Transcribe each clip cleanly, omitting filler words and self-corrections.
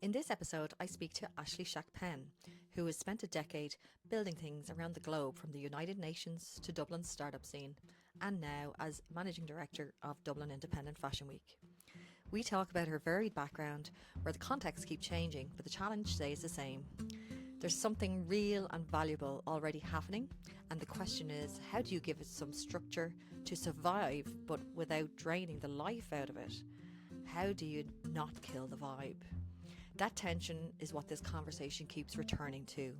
In this episode, I speak to Ashley Shak-Penn, who has spent a decade building things around the globe from the United Nations to Dublin's startup scene, and now as Managing Director of Dublin Independent Fashion Week. We talk about her varied background, where the contexts keep changing, but the challenge stays the same. There's something real and valuable already happening, and the question is, how do you give it some structure to survive, but without draining the life out of it? How do you not kill the vibe? That tension is what this conversation keeps returning to.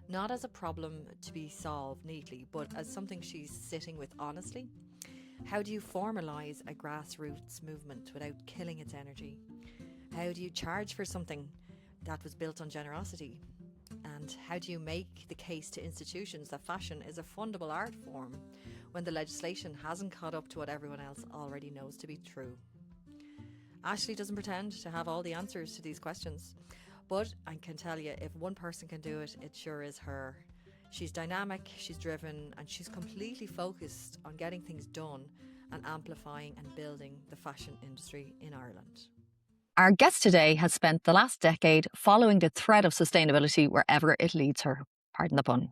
Not as a problem to be solved neatly, but as something she's sitting with honestly. How do you formalize a grassroots movement without killing its energy? How do you charge for something that was built on generosity? And how do you make the case to institutions that fashion is a fundable art form when the legislation hasn't caught up to what everyone else already knows to be true? Ashley doesn't pretend to have all the answers to these questions, but I can tell you, if one person can do it, it sure is her. She's dynamic, she's driven, and she's completely focused on getting things done and amplifying and building the fashion industry in Ireland. Our guest today has spent the last decade following the thread of sustainability wherever it leads her. Pardon the pun.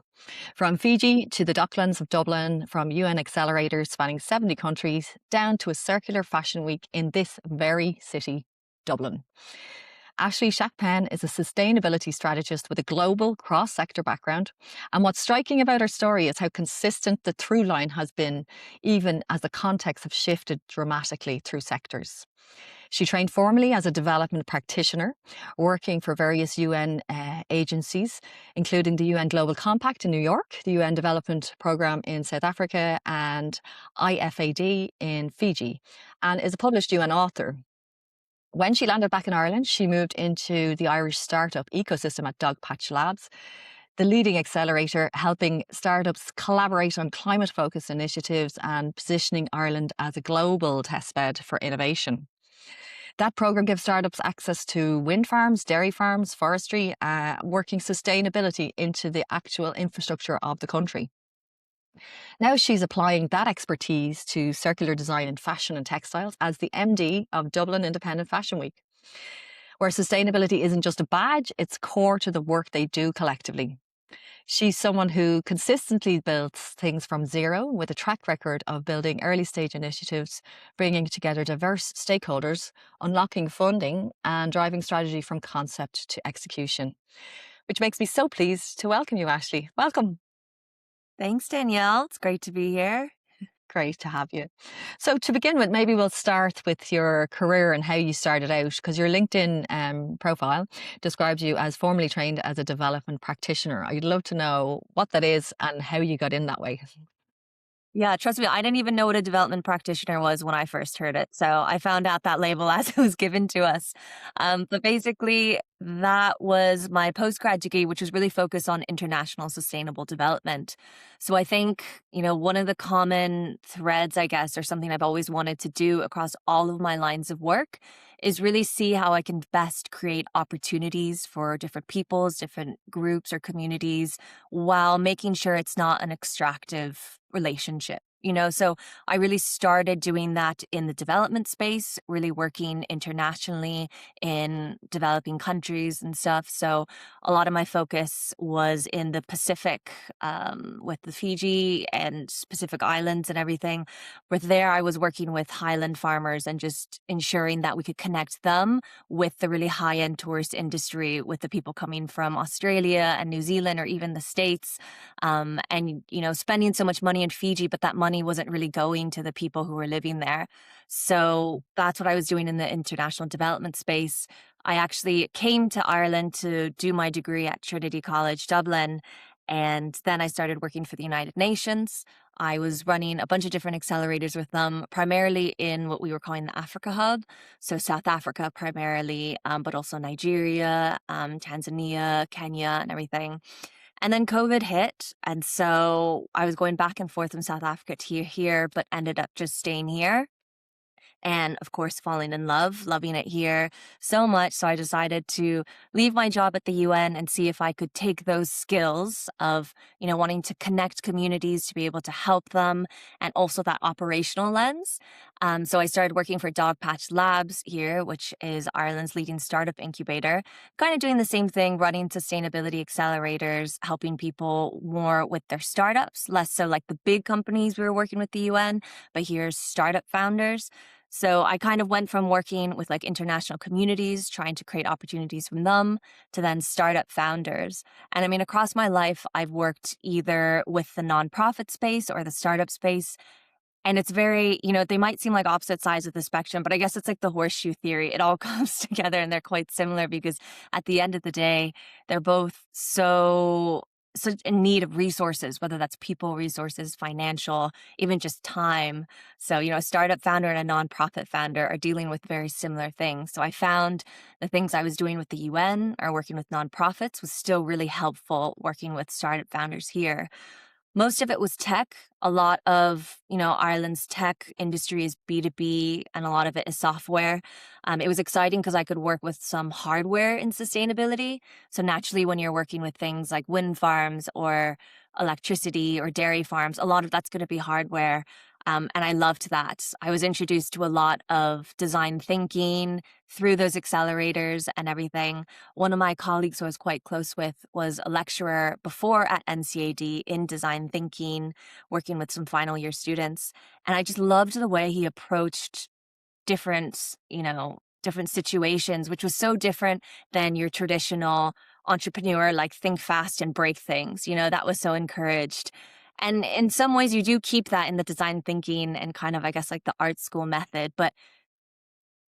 From Fiji to the docklands of Dublin, from UN accelerators spanning 70 countries, down to a circular fashion week in this very city, Dublin. Ashley Shak-Penn is a sustainability strategist with a global cross-sector background. And what's striking about her story is how consistent the through line has been, even as the contexts have shifted dramatically through sectors. She trained formally as a development practitioner, working for various UN agencies, including the UN Global Compact in New York, the UN Development Programme in South Africa, and IFAD in Fiji, and is a published UN author. When she landed back in Ireland, she moved into the Irish startup ecosystem at Dogpatch Labs, the leading accelerator helping startups collaborate on climate-focused initiatives and positioning Ireland as a global testbed for innovation. That program gives startups access to wind farms, dairy farms, forestry, working sustainability into the actual infrastructure of the country. Now she's applying that expertise to circular design in fashion and textiles as the MD of Dublin Independent Fashion Week, where sustainability isn't just a badge, it's core to the work they do collectively. She's someone who consistently builds things from zero with a track record of building early stage initiatives, bringing together diverse stakeholders, unlocking funding and driving strategy from concept to execution, which makes me so pleased to welcome you, Ashley. Welcome. Thanks, Danielle. It's great to be here. Great to have you. So to begin with, maybe we'll start with your career and how you started out, because your LinkedIn profile describes you as formally trained as a development practitioner. I'd love to know what that is and how you got in that way. Yeah, trust me, I didn't even know what a development practitioner was when I first heard it. So I found out that label as it was given to us. But basically, that was my postgrad degree, which was really focused on international sustainable development. So I think, one of the common threads, I guess, or something I've always wanted to do across all of my lines of work is really see how I can best create opportunities for different peoples, different groups or communities, while making sure it's not an extractive relationship. So I really started doing that in the development space, really working internationally in developing countries and stuff. So a lot of my focus was in the Pacific, with the Fiji and Pacific Islands and everything. But there I was working with highland farmers and just ensuring that we could connect them with the really high-end tourist industry, with the people coming from Australia and New Zealand or even the States. And, spending so much money in Fiji, but that money wasn't really going to the people who were living there. So that's what I was doing in the international development space. I actually came to Ireland to do my degree at Trinity College, Dublin. And then I started working for the United Nations. I was running a bunch of different accelerators with them, primarily in what we were calling the Africa Hub. So South Africa primarily, but also Nigeria, Tanzania, Kenya, and everything. And then COVID hit. And so I was going back and forth from South Africa to here, but ended up just staying here. And of course, falling in love, loving it here so much. So I decided to leave my job at the UN and see if I could take those skills of, wanting to connect communities to be able to help them, and also that operational lens, So I started working for Dogpatch Labs here, which is Ireland's leading startup incubator, kind of doing the same thing, running sustainability accelerators, helping people more with their startups, less so like the big companies we were working with the UN, but here's startup founders. So I kind of went from working with like international communities, trying to create opportunities from them, to then startup founders. And I mean, across my life, I've worked either with the nonprofit space or the startup space. And it's very, they might seem like opposite sides of the spectrum, but I guess it's like the horseshoe theory. It all comes together and they're quite similar because at the end of the day, they're both such in need of resources, whether that's people resources, financial, even just time. So, a startup founder and a nonprofit founder are dealing with very similar things. So I found the things I was doing with the UN or working with nonprofits was still really helpful working with startup founders here. Most of it was tech. A lot of, Ireland's tech industry is B2B and a lot of it is software. It was exciting because I could work with some hardware in sustainability. So naturally, when you're working with things like wind farms or electricity or dairy farms, a lot of that's going to be hardware. And I loved that. I was introduced to a lot of design thinking through those accelerators and everything. One of my colleagues who I was quite close with was a lecturer before at NCAD in design thinking, working with some final year students. And I just loved the way he approached different, different situations, which was so different than your traditional entrepreneur, like think fast and break things. That was so encouraged. And in some ways, you do keep that in the design thinking and kind of, I guess, like the art school method. But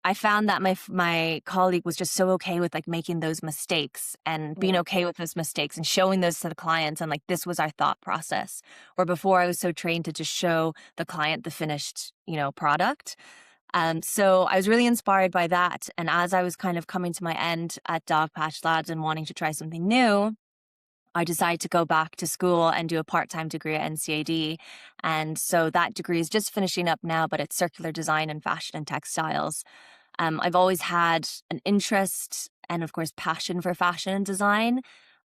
I found that my colleague was just so okay with like making those mistakes and being okay with those mistakes and showing those to the clients. And like, this was our thought process. Where before I was so trained to just show the client the finished, product. So I was really inspired by that. And as I was kind of coming to my end at Dogpatch Labs and wanting to try something new, I decided to go back to school and do a part-time degree at NCAD. And so that degree is just finishing up now, but it's circular design and fashion and textiles. I've always had an interest and, of course, passion for fashion and design.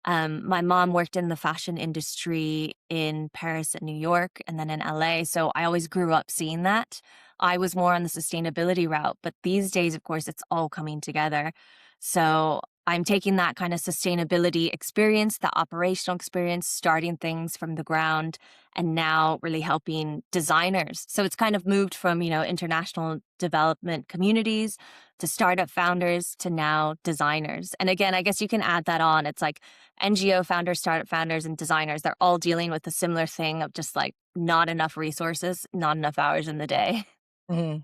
My mom worked in the fashion industry in Paris and New York and then in LA. So I always grew up seeing that. I was more on the sustainability route, but these days, of course, it's all coming together. So I'm taking that kind of sustainability experience, the operational experience, starting things from the ground, and now really helping designers. So it's kind of moved from, international development communities to startup founders to now designers. And again, I guess you can add that on. It's like NGO founders, startup founders, and designers, they're all dealing with a similar thing of just like not enough resources, not enough hours in the day. Mhm.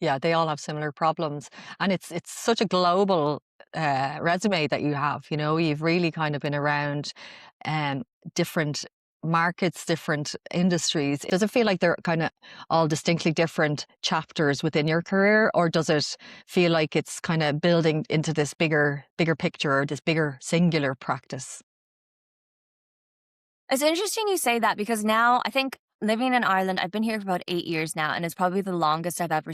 Yeah, they all have similar problems, and it's such a global resume that you have. You've really kind of been around um, different markets, different industries. Does it feel like they're kind of all distinctly different chapters within your career, or does it feel like it's kind of building into this bigger picture or this bigger singular practice? It's interesting you say that because now I think living in Ireland, I've been here for about 8 years now, and it's probably the longest I've ever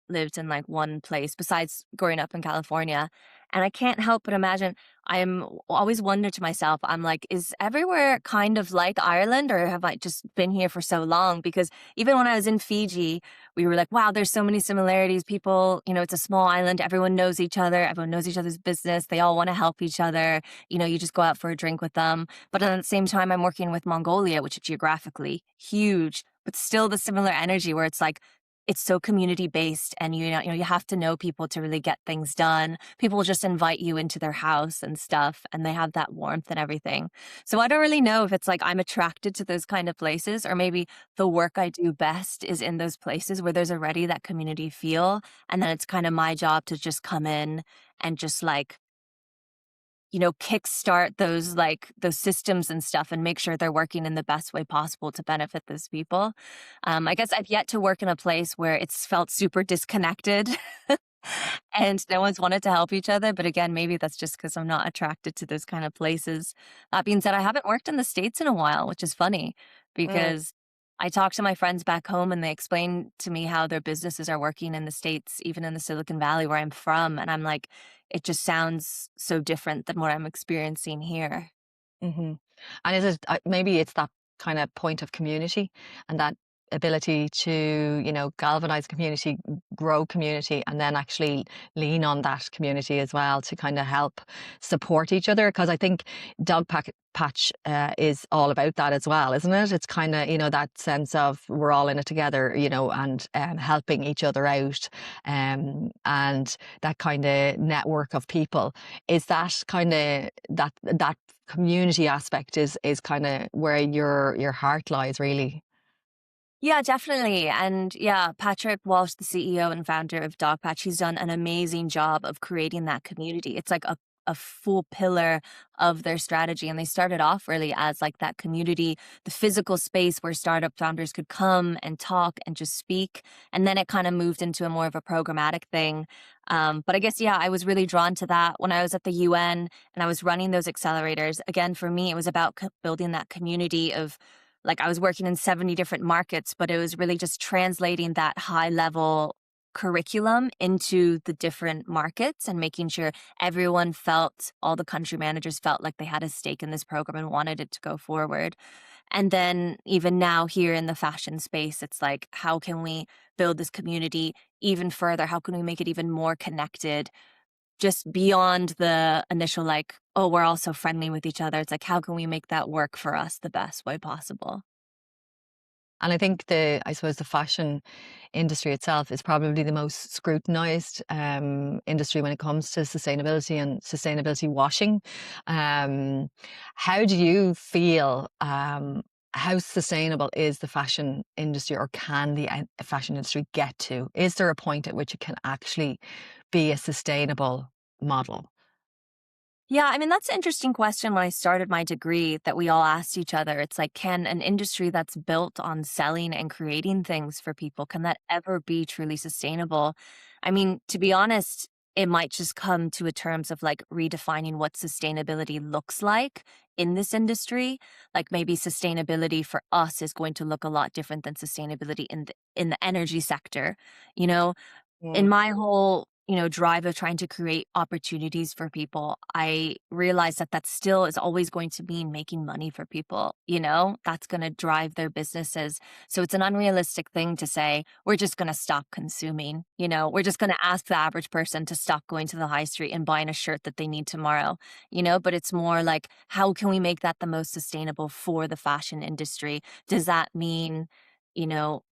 lived in like one place besides growing up in California. And I can't help but imagine I'm always wonder to myself, I'm like, is everywhere kind of like Ireland, or have I just been here for so long? Because even when I was in Fiji, we were like, wow, there's so many similarities. People, it's a small island, everyone knows each other, everyone knows each other's business, they all want to help each other. You just go out for a drink with them. But at the same time, I'm working with Mongolia, which is geographically huge, but still the similar energy where it's like, it's so community based and you have to know people to really get things done. People will just invite you into their house and stuff, and they have that warmth and everything. So I don't really know if it's like I'm attracted to those kind of places, or maybe the work I do best is in those places where there's already that community feel. And then it's kind of my job to just come in and just like kickstart those systems and stuff and make sure they're working in the best way possible to benefit those people. I guess I've yet to work in a place where it's felt super disconnected and no one's wanted to help each other. But again, maybe that's just because I'm not attracted to those kind of places. That being said, I haven't worked in the States in a while, which is funny Mm. because I talk to my friends back home and they explain to me how their businesses are working in the States, even in the Silicon Valley where I'm from. And I'm like, it just sounds so different than what I'm experiencing here. Hmm. And is it maybe it's that kind of point of community and that ability to, galvanize community, grow community, and then actually lean on that community as well to kind of help support each other. Because I think Patch is all about that as well, isn't it? It's kind of, that sense of we're all in it together, and helping each other out, and that kind of network of people. Is that kind of that community aspect is kind of where your heart lies, really? Yeah, definitely. And yeah, Patrick Walsh, the CEO and founder of Dogpatch, he's done an amazing job of creating that community. It's like a full pillar of their strategy. And they started off really as like that community, the physical space where startup founders could come and talk and just speak. And then it kind of moved into a more of a programmatic thing. But I guess, yeah, I was really drawn to that when I was at the UN and I was running those accelerators. Again, for me, it was about building that community of, like, I was working in 70 different markets, but it was really just translating that high level curriculum into the different markets and making sure everyone felt, all the country managers felt like they had a stake in this program and wanted it to go forward. And then even now here in the fashion space, it's like, how can we build this community even further? How can we make it even more connected? Just beyond the initial, like, oh, we're all so friendly with each other. It's like, how can we make that work for us the best way possible? And I think I suppose the fashion industry itself is probably the most scrutinized industry when it comes to sustainability and sustainability washing. Um, how do you feel? How sustainable is the fashion industry, or can the fashion industry get to? Is there a point at which it can actually be a sustainable model? Yeah, I mean, that's an interesting question when I started my degree that we all asked each other. It's like, can an industry that's built on selling and creating things for people, can that ever be truly sustainable? I mean, to be honest, it might just come to a terms of like redefining what sustainability looks like in this industry. Like maybe sustainability for us is going to look a lot different than sustainability in the energy sector. You know, in my whole, drive of trying to create opportunities for people, I realize that that still is always going to mean making money for people. That's going to drive their businesses. So it's an unrealistic thing to say, we're just going to stop consuming. We're just going to ask the average person to stop going to the high street and buying a shirt that they need tomorrow, but it's more like, how can we make that the most sustainable for the fashion industry? Does that mean,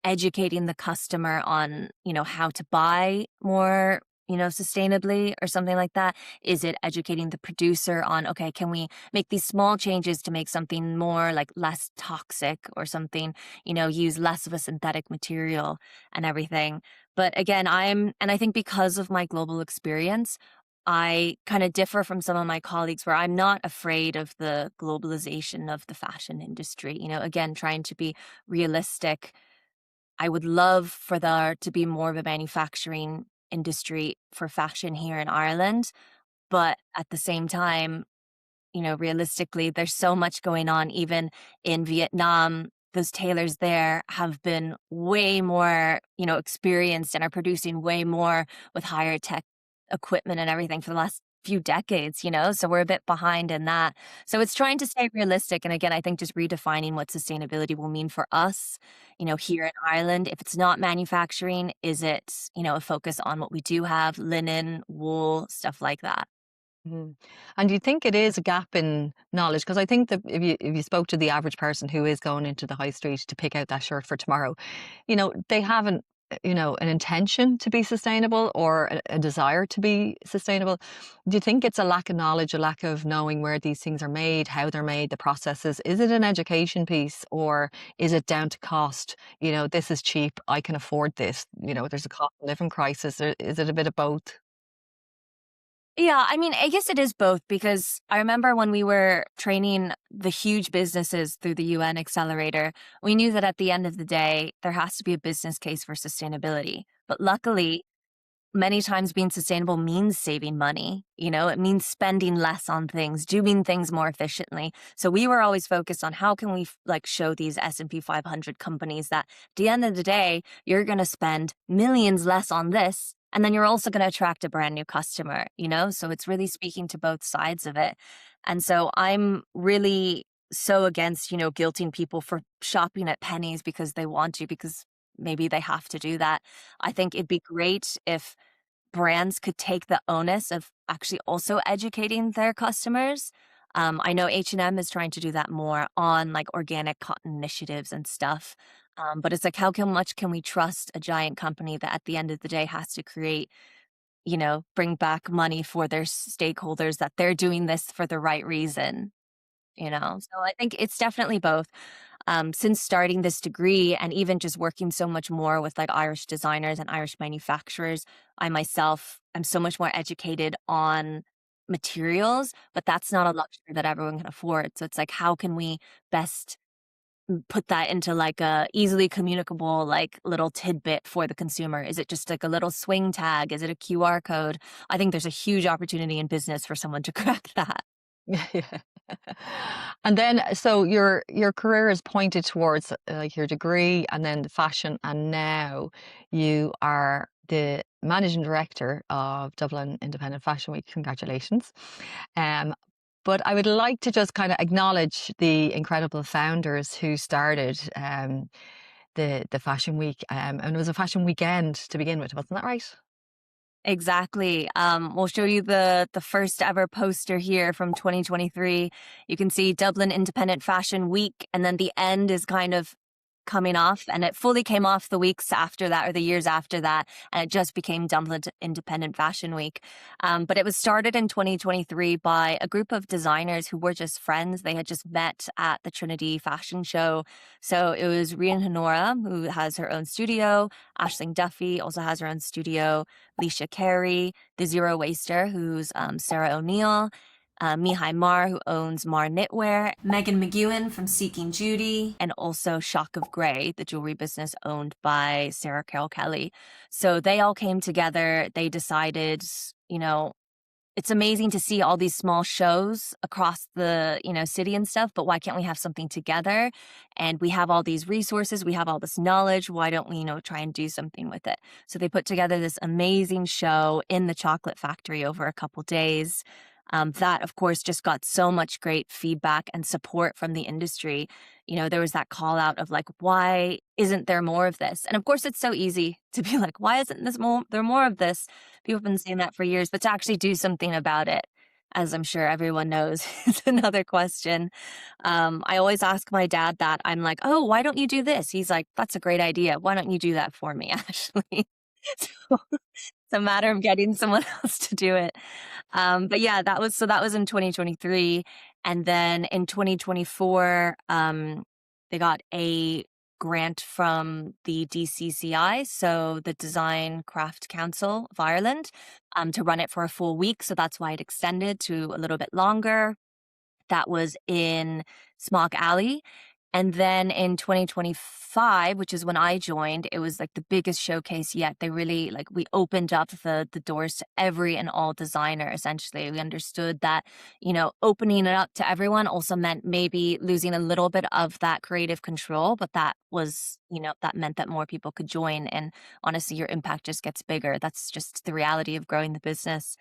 educating the customer on, how to buy more, sustainably or something like that? Is it educating the producer on, okay, can we make these small changes to make something more like less toxic or something, use less of a synthetic material and everything. But again, and I think because of my global experience, I kind of differ from some of my colleagues where I'm not afraid of the globalization of the fashion industry. Again, trying to be realistic. I would love for there to be more of a manufacturing industry for fashion here in Ireland. But at the same time, realistically, there's so much going on. Even in Vietnam, those tailors there have been way more, experienced and are producing way more with higher tech equipment and everything for the last few decades, so we're a bit behind in that. So it's trying to stay realistic. And again, I think just redefining what sustainability will mean for us, here in Ireland. If it's not manufacturing, is it, a focus on what we do have, linen, wool, stuff like that? Mhm. And do you think it is a gap in knowledge? Because I think that if you spoke to the average person who is going into the high street to pick out that shirt for tomorrow, they haven't, an intention to be sustainable or a desire to be sustainable. Do you think it's a lack of knowledge, a lack of knowing where these things are made, how they're made, the processes? Is it an education piece, or is it down to cost? This is cheap, I can afford this. There's a cost of living crisis. Or is it a bit of both? Yeah, I mean, I guess it is both because I remember when we were training the huge businesses through the UN Accelerator, we knew that at the end of the day, there has to be a business case for sustainability. But luckily, many times being sustainable means saving money. It means spending less on things, doing things more efficiently. So we were always focused on how can we like show these S&P 500 companies that at the end of the day, you're going to spend millions less on this. And then you're also going to attract a brand new customer, So it's really speaking to both sides of it. And so I'm really so against, guilting people for shopping at Pennies because they want to, because maybe they have to do that. I think it'd be great if brands could take the onus of actually also educating their customers. I know H&M is trying to do that more on like organic cotton initiatives and stuff. But it's like, how much can we trust a giant company that at the end of the day has to create, bring back money for their stakeholders, that they're doing this for the right reason, So I think it's definitely both. Since starting this degree and even just working so much more with like Irish designers and Irish manufacturers, I myself am so much more educated on materials, but that's not a luxury that everyone can afford. So it's like, how can we best put that into like a easily communicable like little tidbit for the consumer? Is it just like a little swing tag? Is it a QR code? I think there's a huge opportunity in business for someone to crack that. Yeah. And then, so your career is pointed towards like your degree and then the fashion, and now you are the managing director of Dublin Independent Fashion Week. Congratulations. But I would like to just kind of acknowledge the incredible founders who started the Fashion Week, and it was a fashion weekend to begin with, wasn't that right? Exactly. We'll show you the first ever poster here from 2023. You can see Dublin Independent Fashion Week, and then the end is kind of coming off, and it fully came off the weeks after that or the years after that, and it just became Dublin Independent Fashion Week. But it was started in 2023 by a group of designers who were just friends. They had just met at the Trinity Fashion Show. So it was Rian Honora, who has her own studio. Aisling Duffy also has her own studio. Leisha Carey, the Zero Waster, who's Sarah O'Neill. Mihai Mar, who owns Mar Knitwear, Megan McEwen from Seeking Judy, and also Shock of Grey, the jewelry business owned by Sarah Carol Kelly. So they all came together. They decided, it's amazing to see all these small shows across the, city and stuff, but why can't we have something together? And we have all these resources, we have all this knowledge. Why don't we, try and do something with it? So they put together this amazing show in the chocolate factory over a couple days. That, of course, just got so much great feedback and support from the industry. There was that call out of like, why isn't there more of this? And of course, it's so easy to be like, why isn't there more of this? People have been saying that for years, but to actually do something about it, as I'm sure everyone knows, is another question. I always ask my dad that. I'm like, oh, why don't you do this? He's like, that's a great idea. Why don't you do that for me, Ashley? So it's a matter of getting someone else to do it. But yeah, that was in 2023. And then in 2024, they got a grant from the DCCI, so the Design Craft Council of Ireland, to run it for a full week. So that's why it extended to a little bit longer. That was in Smock Alley. And then in 2025, which is when I joined, it was like the biggest showcase yet. They really, we opened up the doors to every and all designer, essentially. We understood that, opening it up to everyone also meant maybe losing a little bit of that creative control, but that was, that meant that more people could join. And honestly, your impact just gets bigger. That's just the reality of growing the business.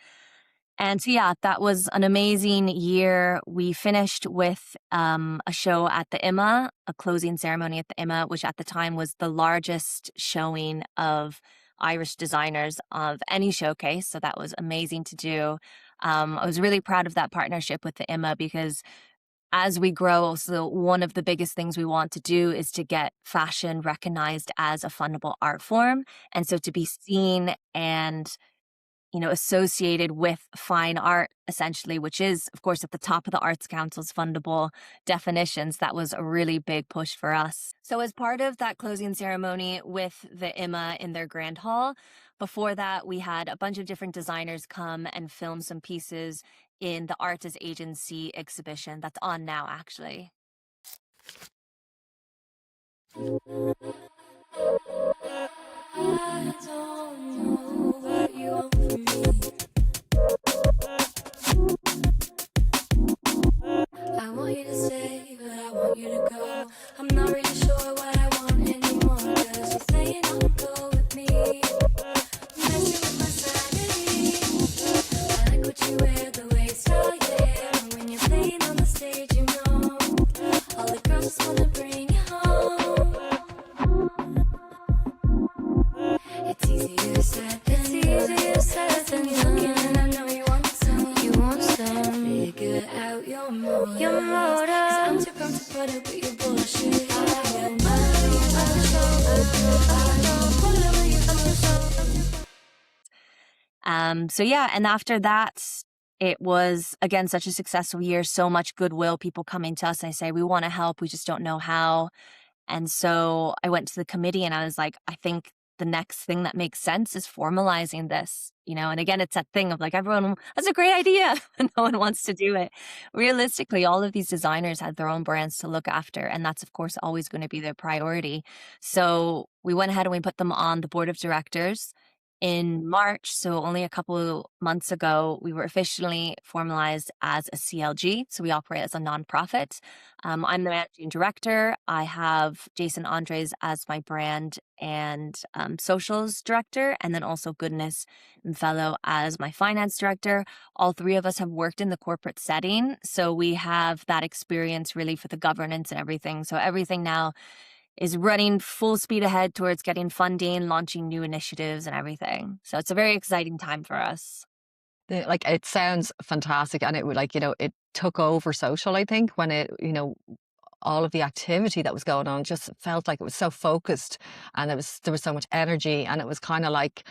And so, yeah, that was an amazing year. We finished with a show at the IMA, a closing ceremony at the IMA, which at the time was the largest showing of Irish designers of any showcase. So that was amazing to do. I was really proud of that partnership with the IMA because as we grow, also one of the biggest things we want to do is to get fashion recognized as a fundable art form. And so to be seen and associated with fine art, essentially, which is, of course, at the top of the Arts Council's fundable definitions. That was a really big push for us. So as part of that closing ceremony with the IMA in their grand hall, before that, we had a bunch of different designers come and film some pieces in the Artist Agency exhibition that's on now, actually. I don't know what you want from me. I want you to stay, but I want you to go. I'm not really sure what I want anymore, 'cause you're playing on the floor with me, messing with my sanity. I like what you wear, the way you style, yeah. And when you're playing on the stage, You're my motor. 'Cause I'm too grown to put up with your bullshit. I don't mind you, I don't pull over your torso. So yeah, and after that, it was again such a successful year, so much goodwill, people coming to us and say, we want to help, we just don't know how. And so I went to the committee and I was like, I think the next thing that makes sense is formalizing this, and again, it's that thing of like, everyone has a great idea, but no one wants to do it. Realistically, all of these designers had their own brands to look after, and that's, of course, always going to be their priority. So we went ahead and we put them on the board of directors in March. So only a couple of months ago, we were officially formalized as a CLG. So we operate as a nonprofit. I'm the managing director. I have Jason Andres as my brand and socials director, and then also Goodness and Fellow as my finance director. All three of us have worked in the corporate setting, so we have that experience really for the governance and everything. So everything now is running full speed ahead towards getting funding, launching new initiatives and everything. So it's a very exciting time for us. Like, it sounds fantastic, and it would, like, it took over social, I think, when all of the activity that was going on just felt like it was so focused, and there was so much energy, and it was kind of like,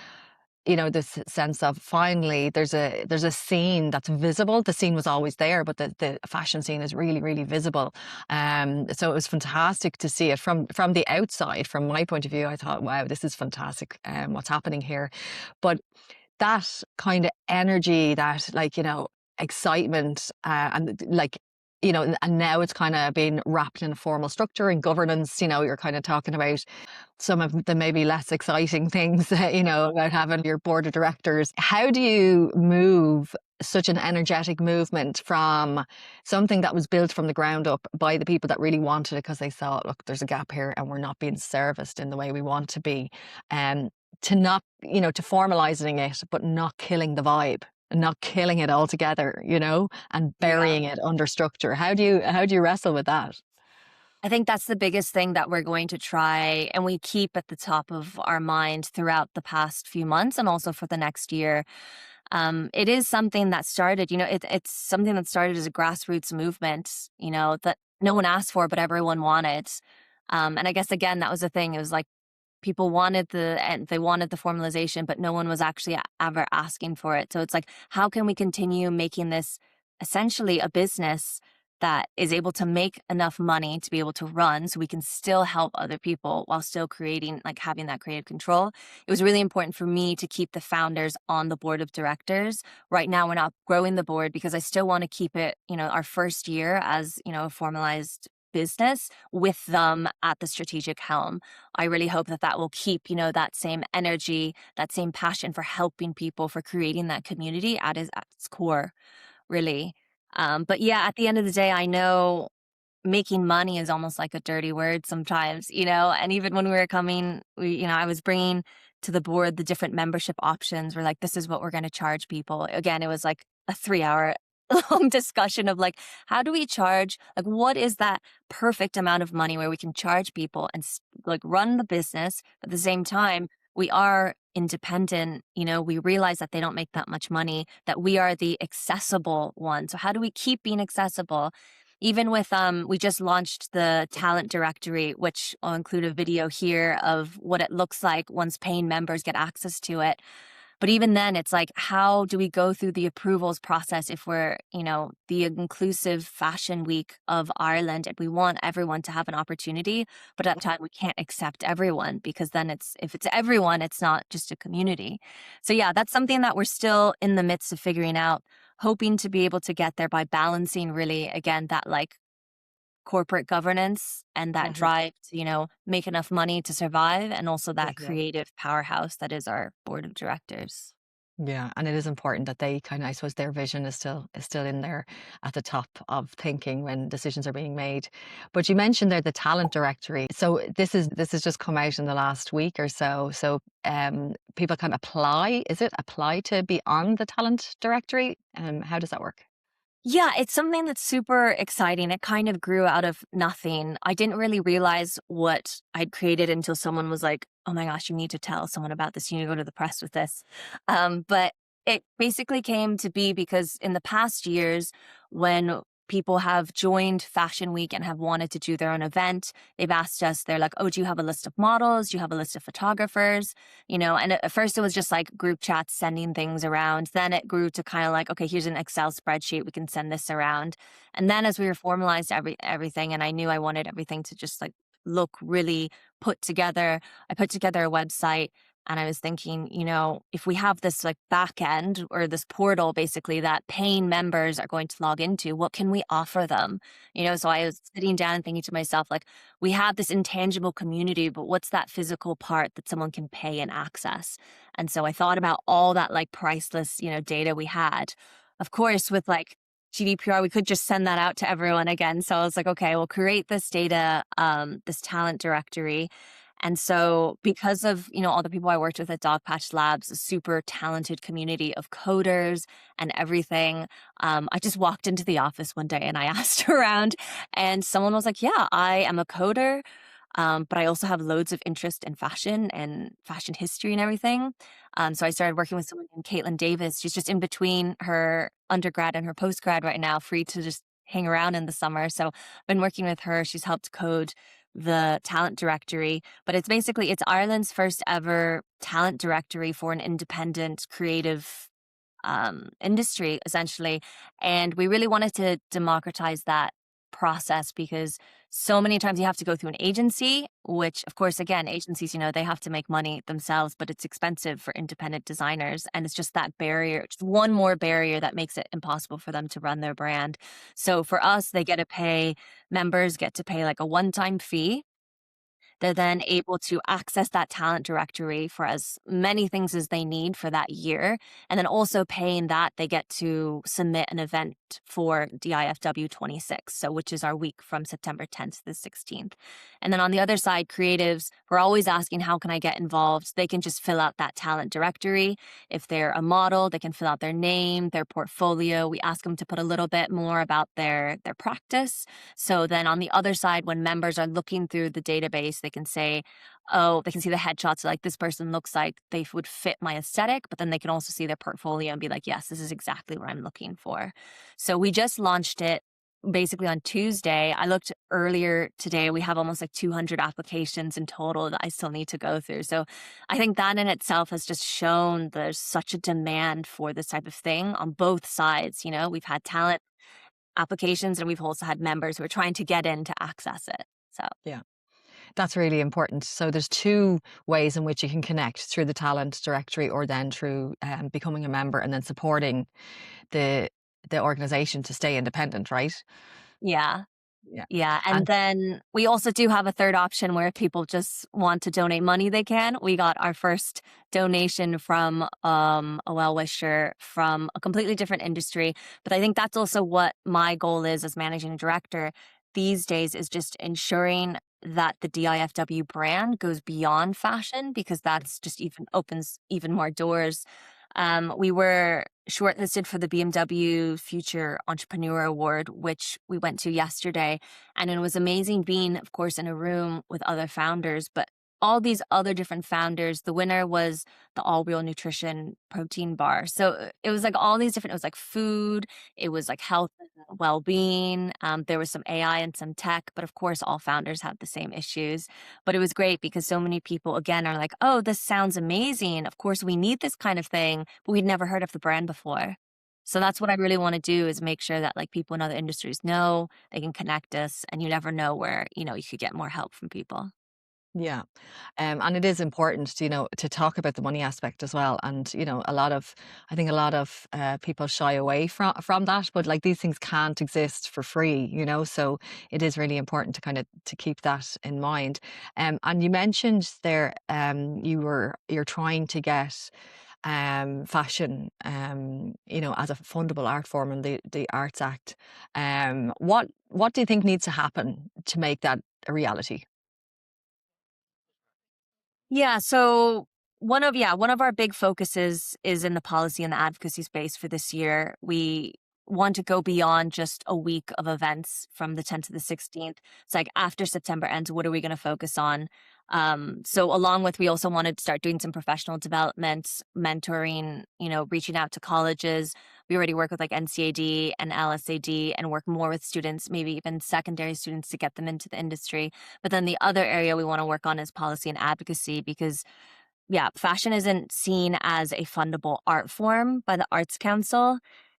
this sense of finally there's a scene that's visible. The scene was always there, but the fashion scene is really, really visible. So it was fantastic to see it from the outside. From my point of view, I thought, wow, this is fantastic, what's happening here. But that kind of energy, that, like, excitement, and like, and now it's kind of been wrapped in a formal structure and governance. You're kind of talking about some of the maybe less exciting things, about having your board of directors. How do you move such an energetic movement from something that was built from the ground up by the people that really wanted it because they thought, look, there's a gap here and we're not being serviced in the way we want to be, to not, to formalizing it, but not killing the vibe, not killing it altogether, and burying it under structure. How do you wrestle with that? I think that's the biggest thing that we're going to try and we keep at the top of our mind throughout the past few months and also for the next year. It is something that started, it's something that started as a grassroots movement, that no one asked for, but everyone wanted. And I guess, again, that was the thing. It was like people wanted they wanted the formalization, but no one was actually ever asking for it. So it's like, how can we continue making this essentially a business that is able to make enough money to be able to run so we can still help other people while still creating, like, having that creative control. It was really important for me to keep the founders on the board of directors. Right now, we're not growing the board because I still want to keep it, our first year as, a formalized business with them at the strategic helm. I really hope that will keep, that same energy, that same passion for helping people, for creating that community at its core, really. But yeah, at the end of the day, I know making money is almost like a dirty word sometimes, and even when we were coming, I was bringing to the board the different membership options. We're like, this is what we're going to charge people. Again, it was like a 3-hour long discussion of like, how do we charge? Like, what is that perfect amount of money where we can charge people and like run the business, but at the same time, we are independent, we realize that they don't make that much money, that we are the accessible one. So how do we keep being accessible? Even with, we just launched the talent directory, which I'll include a video here of what it looks like once paying members get access to it. But even then, it's like, how do we go through the approvals process if we're, the inclusive fashion week of Ireland and we want everyone to have an opportunity, but at that time we can't accept everyone because then if it's everyone, it's not just a community. So yeah, that's something that we're still in the midst of figuring out, hoping to be able to get there by balancing really, again, that like corporate governance and that drive to, make enough money to survive, and also that creative powerhouse that is our board of directors. Yeah, and it is important that they kind of, I suppose, their vision is still in there at the top of thinking when decisions are being made. But you mentioned there the talent directory. So this has just come out in the last week or so. So people can apply. Is it apply to be on the talent directory? How does that work? Yeah, it's something that's super exciting. It kind of grew out of nothing. I didn't really realize what I'd created until someone was like, oh my gosh, you need to tell someone about this. You need to go to the press with this. But it basically came to be because in the past years, when people have joined Fashion Week and have wanted to do their own event. They've asked us, they're like, oh, do you have a list of models? Do you have a list of photographers? And at first it was just like group chats sending things around. Then it grew to kind of like, okay, here's an Excel spreadsheet. We can send this around. And then as we were formalized everything, and I knew I wanted everything to just like look really put together, I put together a website. And I was thinking, if we have this like back end or this portal basically that paying members are going to log into, what can we offer them? So I was sitting down and thinking to myself, like, we have this intangible community, but what's that physical part that someone can pay and access? And so I thought about all that like priceless, data we had. Of course, with like GDPR, we could just send that out to everyone again. So I was like, okay, we'll create this data, this talent directory. And so because of, all the people I worked with at Dogpatch Labs, a super talented community of coders and everything, I just walked into the office one day and I asked around and someone was like, yeah, I am a coder, but I also have loads of interest in fashion and fashion history and everything. So I started working with someone named Caitlin Davis. She's just in between her undergrad and her postgrad right now, free to just hang around in the summer. So I've been working with her. She's helped code the talent directory, but it's Ireland's first ever talent directory for an independent creative industry, essentially. And we really wanted to democratize that process because so many times you have to go through an agency, which of course, again, agencies, they have to make money themselves, but it's expensive for independent designers. And it's just that barrier, just one more barrier that makes it impossible for them to run their brand. So for us, members get to pay like a one-time fee. They're then able to access that talent directory for as many things as they need for that year. And then also paying that, they get to submit an event for DIFW 26, so which is our week from September 10th to the 16th. And then on the other side, creatives, we're always asking, how can I get involved? They can just fill out that talent directory. If they're a model, they can fill out their name, their portfolio. We ask them to put a little bit more about their practice. So then on the other side, when members are looking through the database, they can say, they can see the headshots, like this person looks like they would fit my aesthetic, but then they can also see their portfolio and be like, yes, this is exactly what I'm looking for. So we just launched it basically on Tuesday. I looked earlier today, we have almost like 200 applications in total that I still need to go through. So I think that in itself has just shown there's such a demand for this type of thing on both sides. We've had talent applications and we've also had members who are trying to get in to access it. So Yeah. That's really important. So there's two ways in which you can connect, through the talent directory or then through becoming a member and then supporting the organization to stay independent, right? yeah. Yeah. Yeah. And then we also do have a third option where if people just want to donate money, they can. We got our first donation from a well-wisher from a completely different industry. But I think that's also what my goal is as managing director these days, is just ensuring that the DIFW brand goes beyond fashion, because that's just even opens even more doors. We were shortlisted for the BMW Future Entrepreneur Award, which we went to yesterday. And it was amazing being, of course, in a room with other founders, but all these other different founders. The winner was the All Real Nutrition protein bar. So it was like all these different, it was like food, it was like health and well-being. There was some AI and some tech, but of course all founders have the same issues. But it was great because so many people, again, are like, oh, this sounds amazing. Of course, we need this kind of thing, but we'd never heard of the brand before. So that's what I really want to do, is make sure that like people in other industries know, they can connect us, and you never know where, you could get more help from people. Yeah. And it is important, to talk about the money aspect as well. And, I think a lot of people shy away from that, but like these things can't exist for free, so it is really important to kind of to keep that in mind. And you mentioned there, you're trying to get fashion, as a fundable art form in the Arts Act. What do you think needs to happen to make that a reality? Yeah, so one of our big focuses is in the policy and the advocacy space for this year. We want to go beyond just a week of events from the 10th to the 16th. It's like after September ends, what are we going to focus on? So along with, we also wanted to start doing some professional development, mentoring, reaching out to colleges. We already work with like NCAD and LSAD and work more with students, maybe even secondary students, to get them into the industry. But then the other area we want to work on is policy and advocacy, because fashion isn't seen as a fundable art form by the Arts Council.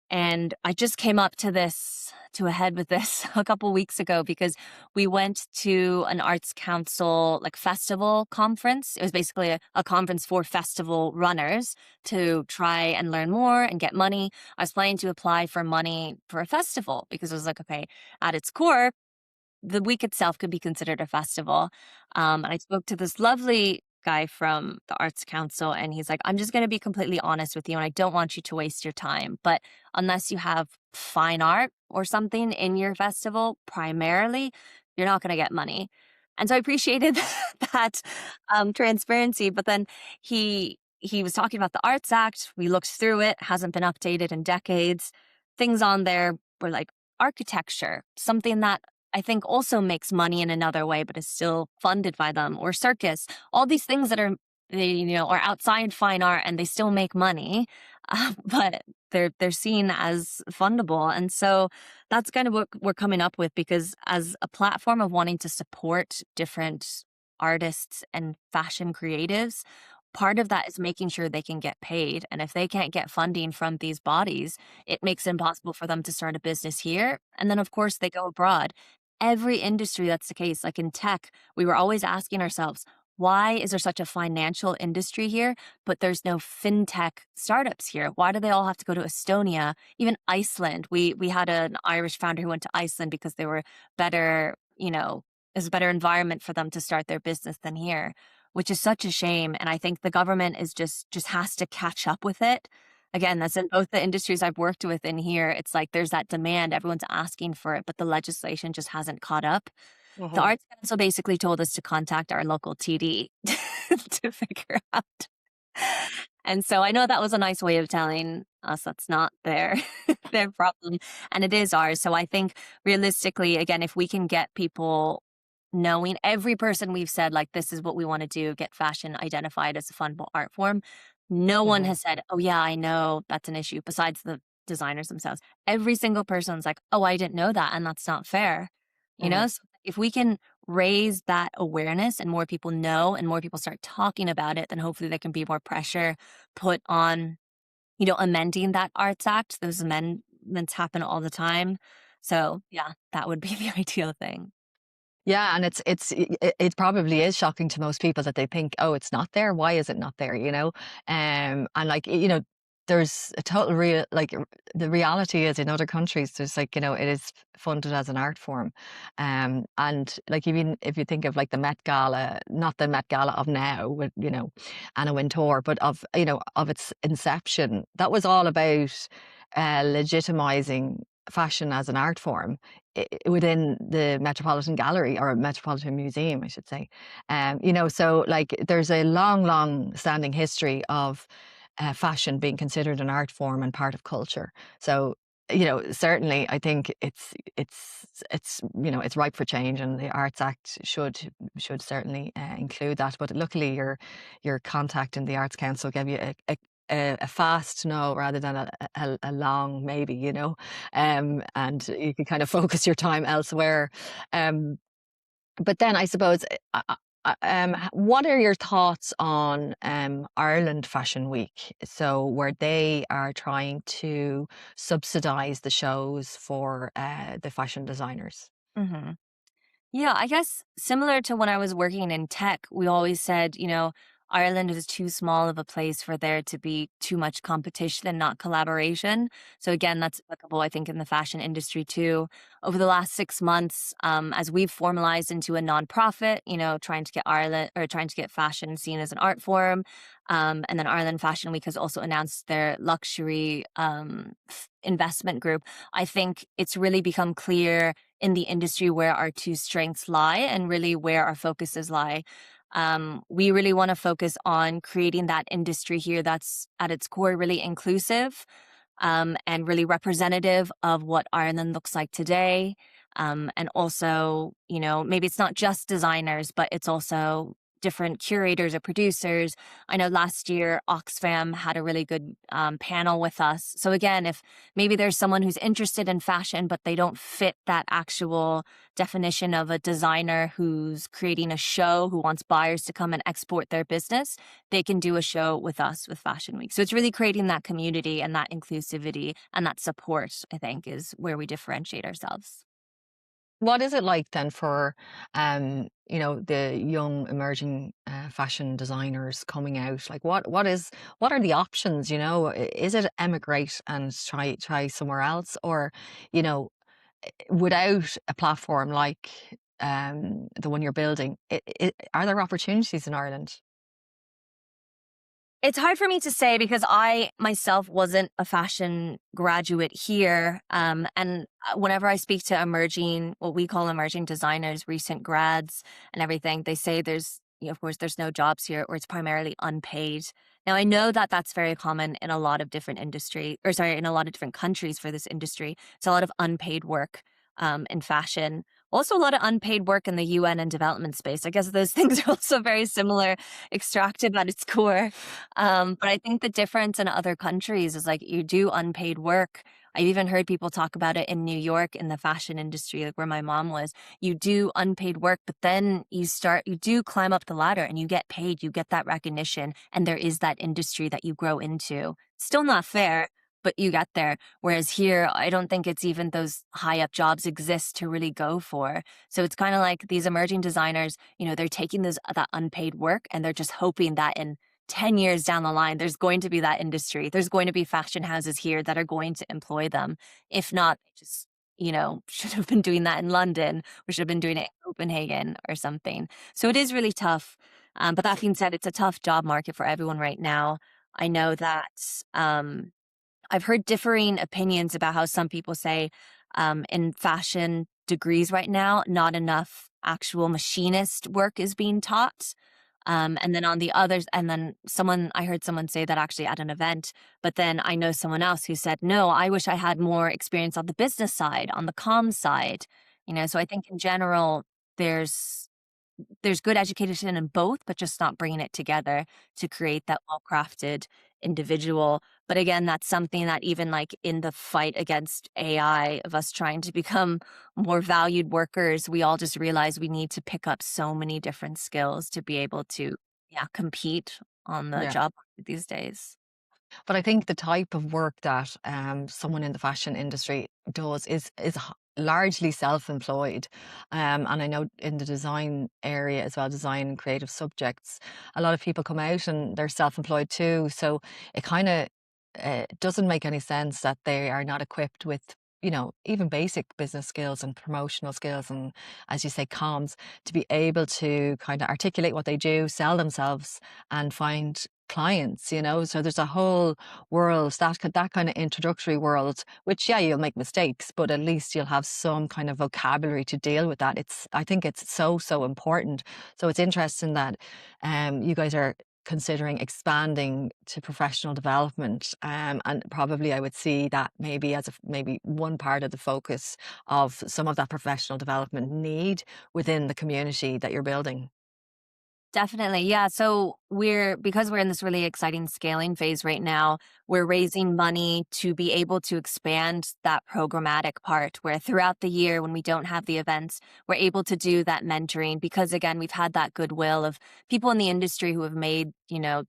And I just came up to a head with this a couple weeks ago, because we went to an Arts Council like festival conference. It was basically a conference for festival runners to try and learn more and get money. I was planning to apply for money for a festival, because it was like, okay, at its core, the week itself could be considered a festival. And I spoke to this lovely guy from the Arts Council, and he's like, I'm just going to be completely honest with you, and I don't want you to waste your time, but unless you have fine art or something in your festival primarily, you're not going to get money. And so I appreciated that transparency. But then he was talking about the Arts Act. We looked through it, hasn't been updated in decades. Things on there were like architecture, something that I think also makes money in another way, but is still funded by them, or circus, all these things that are, are outside fine art and they still make money, but they're seen as fundable. And so that's kind of what we're coming up with, because as a platform of wanting to support different artists and fashion creatives, part of that is making sure they can get paid. And if they can't get funding from these bodies, it makes it impossible for them to start a business here. And then, of course, they go abroad. Every industry, that's the case. Like in tech, we were always asking ourselves, why is there such a financial industry here, but there's no fintech startups here? Why do they all have to go to Estonia, even Iceland? We had an Irish founder who went to Iceland because they were better, it was a better environment for them to start their business than here, which is such a shame. And I think the government is just has to catch up with it. Again, that's in both the industries I've worked with in here. It's like there's that demand, everyone's asking for it, but the legislation just hasn't caught up. The Arts Council basically told us to contact our local TD to figure out. And so I know that was a nice way of telling us that's not their problem, and it is ours. So I think realistically, again, if we can get people knowing, every person we've said, like, this is what we want to do, get fashion identified as a fundable art form, no one has said, oh yeah, I know that's an issue, besides the designers themselves. Every single person's like, oh, I didn't know that, and that's not fair. So if we can raise that awareness and more people know and more people start talking about it, then hopefully there can be more pressure put on, amending that Arts Act. Those amendments happen all the time. So yeah, that would be the ideal thing. Yeah, and it probably is shocking to most people that they think, oh, it's not there. Why is it not there? And like, there's a total real, like, the reality is in other countries, there's like, it is funded as an art form. And like, even if you think of like the Met Gala, not the Met Gala of now with, Anna Wintour, but of its inception, that was all about legitimizing fashion as an art form within the Metropolitan Gallery, or Metropolitan Museum, I should say. So like there's a long standing history of fashion being considered an art form and part of culture. So certainly I think it's ripe for change, and the Arts Act should certainly include that. But luckily your contact in the Arts Council gave you a fast no rather than a long maybe, and you can kind of focus your time elsewhere. But then I suppose, what are your thoughts on Ireland Fashion Week? So where they are trying to subsidize the shows for the fashion designers. Mm-hmm. Yeah, I guess similar to when I was working in tech, we always said, Ireland is too small of a place for there to be too much competition and not collaboration. So again, that's applicable, I think, in the fashion industry too. Over the last 6 months, as we've formalized into a nonprofit, trying to get fashion seen as an art form, and then Ireland Fashion Week has also announced their luxury investment group. I think it's really become clear in the industry where our two strengths lie and really where our focuses lie. We really want to focus on creating that industry here that's at its core really inclusive, and really representative of what Ireland looks like today. And also, maybe it's not just designers, but it's also different curators or producers. I know last year Oxfam had a really good panel with us. So again, if maybe there's someone who's interested in fashion, but they don't fit that actual definition of a designer who's creating a show, who wants buyers to come and export their business, they can do a show with us with Fashion Week. So it's really creating that community and that inclusivity and that support, I think, is where we differentiate ourselves. What is it like then for, the young emerging fashion designers coming out? Like, what are the options? Is it emigrate and try somewhere else, or, you know, without a platform like the one you're building, are there opportunities in Ireland? It's hard for me to say because I myself wasn't a fashion graduate here. And whenever I speak to what we call emerging designers, recent grads and everything, they say of course, there's no jobs here, or it's primarily unpaid. Now, I know that that's very common in a lot of different in a lot of different countries for this industry. It's a lot of unpaid work in fashion. Also, a lot of unpaid work in the UN and development space. I guess those things are also very similar, extractive at its core. But I think the difference in other countries is like you do unpaid work. I've even heard people talk about it in New York in the fashion industry, like where my mom was. You do unpaid work, but then you do climb up the ladder and you get paid, you get that recognition, and there is that industry that you grow into. Still not fair, but you get there. Whereas here, I don't think it's even those high up jobs exist to really go for. So it's kind of like these emerging designers, they're taking that unpaid work and they're just hoping that in 10 years down the line, there's going to be that industry. There's going to be fashion houses here that are going to employ them. If not, just, should have been doing that in London, or should have been doing it in Copenhagen or something. So it is really tough. But that being said, it's a tough job market for everyone right now. I know that I've heard differing opinions about how some people say in fashion degrees right now, not enough actual machinist work is being taught. And then on the others, and then I heard someone say that actually at an event, but then I know someone else who said, no, I wish I had more experience on the business side, on the comms side. So I think in general, there's good education in both, but just not bringing it together to create that well-crafted individual. But again, that's something that even like in the fight against AI of us trying to become more valued workers, we all just realize we need to pick up so many different skills to be able to, compete on the Yeah. job market these days. But I think the type of work that someone in the fashion industry does is largely self-employed. And I know in the design area as well, design and creative subjects, a lot of people come out and they're self-employed too. So it kind of doesn't make any sense that they are not equipped with, even basic business skills and promotional skills and, as you say, comms, to be able to kind of articulate what they do, sell themselves, and find clients. So there's a whole world, that kind of introductory world, which, yeah, you'll make mistakes, but at least you'll have some kind of vocabulary to deal with that. I think it's so important. So it's interesting that you guys are considering expanding to professional development, and probably I would see that maybe as maybe one part of the focus of some of that professional development need within the community that you're building. Definitely. Yeah. So because we're in this really exciting scaling phase right now, we're raising money to be able to expand that programmatic part where throughout the year when we don't have the events, we're able to do that mentoring because again, we've had that goodwill of people in the industry who have made,